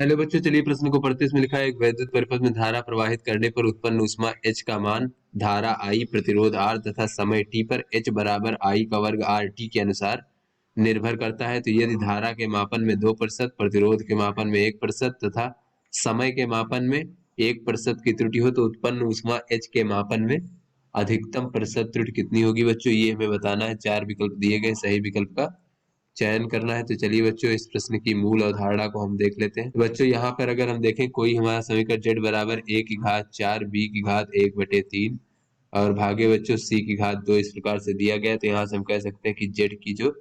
Hello बच्चों, चलिए प्रश्न को पढ़ते। इसमें लिखा है एक वैद्युत परिपथ में धारा प्रवाहित करने पर उत्पन्न ऊष्मा H का मान धारा I, प्रतिरोध R तथा समय t पर H बराबर I का वर्ग RT के अनुसार निर्भर करता है। तो यदि धारा के मापन में 2%, प्रतिरोध के मापन में 1% तथा समय के मापन में 1% की त्रुटि हो तो उत्पन्न ऊष्मा H के मापन में अधिकतम प्रतिशत त्रुटि कितनी होगी। बच्चों ये हमें बताना है। 4 विकल्प दिए गए, सही विकल्प का चयन करना है। तो चलिए बच्चों, इस प्रश्न की मूल अवधारणा को हम देख लेते हैं। तो बच्चों यहाँ पर अगर हम देखें, कोई हमारा समीकरण z बराबर a की घात 4, b की घात 1/3 और भागे बच्चों c की घात 2 इस प्रकार से दिया गया है। तो यहाँ से हम कह सकते हैं कि z की जो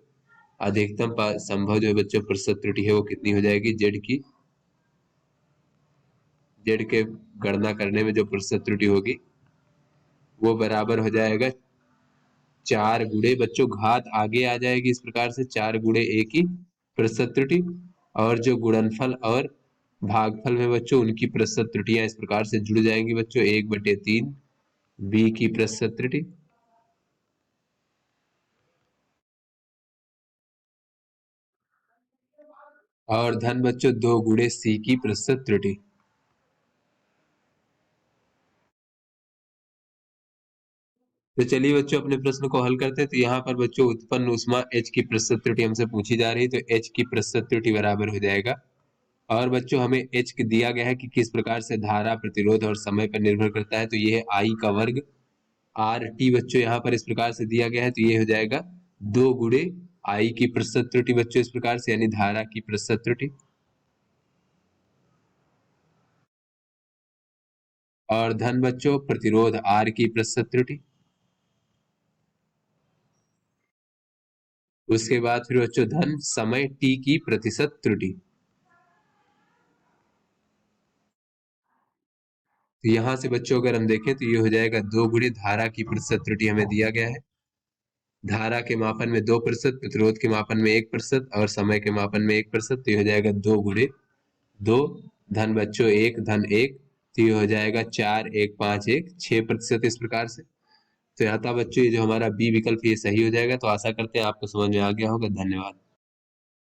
अधिकतम संभव जो बच्चों प्रतिशत त्रुटि है वो कितनी हो जाएगी। z के गणना करने में जो प्रतिशत त्रुटि होगी वो बराबर हो जाएगा 4 गुणे बच्चों घात आगे आ जाएगी इस प्रकार से 4 गुणे a की प्रतिशत त्रुटि, और जो गुणनफल और भागफल में बच्चों उनकी प्रतिशत त्रुटियां इस प्रकार से जुड़ जाएंगी बच्चों। 1/3 b की प्रतिशत त्रुटि और धन बच्चों 2 गुणे c की प्रतिशत त्रुटि। तो चलिए बच्चों अपने प्रश्न को हल करते हैं। तो यहाँ पर बच्चों उत्पन्न ऊष्मा H की प्रतिशत त्रुटि हमसे पूछी जा रही है। तो H की प्रतिशत त्रुटि बराबर हो जाएगा, और बच्चों हमें H दिया गया है कि किस प्रकार से धारा, प्रतिरोध और समय पर निर्भर करता है। तो ये है I का वर्ग RT बच्चों यहाँ पर इस प्रकार से दिया गया है। तो ये हो जाएगा 2 गुणे I की प्रतिशत त्रुटि बच्चों इस प्रकार से, यानी धारा की प्रतिशत त्रुटि, और धन बच्चों प्रतिरोध R की प्रतिशत त्रुटि। उसके बाद फिर बच्चों धन समय T की प्रतिशत त्रुटि। तो यहाँ से बच्चों अगर हम देखें तो ये हो जाएगा 2 गुणे धारा की प्रतिशत त्रुटि हमें दिया गया है। धारा के मापन में 2%, प्रतिरोध के मापन में 1% और समय के मापन में 1%। तो ये हो जाएगा 2 गुणे 2 धन बच्चों 1 धन 1। तो ये हो जाएगा 4 1 5 1 6% इस प्रकार से। तो यहाँ था बच्चों ये जो हमारा बी विकल्प ये सही हो जाएगा। तो आशा करते हैं आपको समझ में आ गया होगा। धन्यवाद।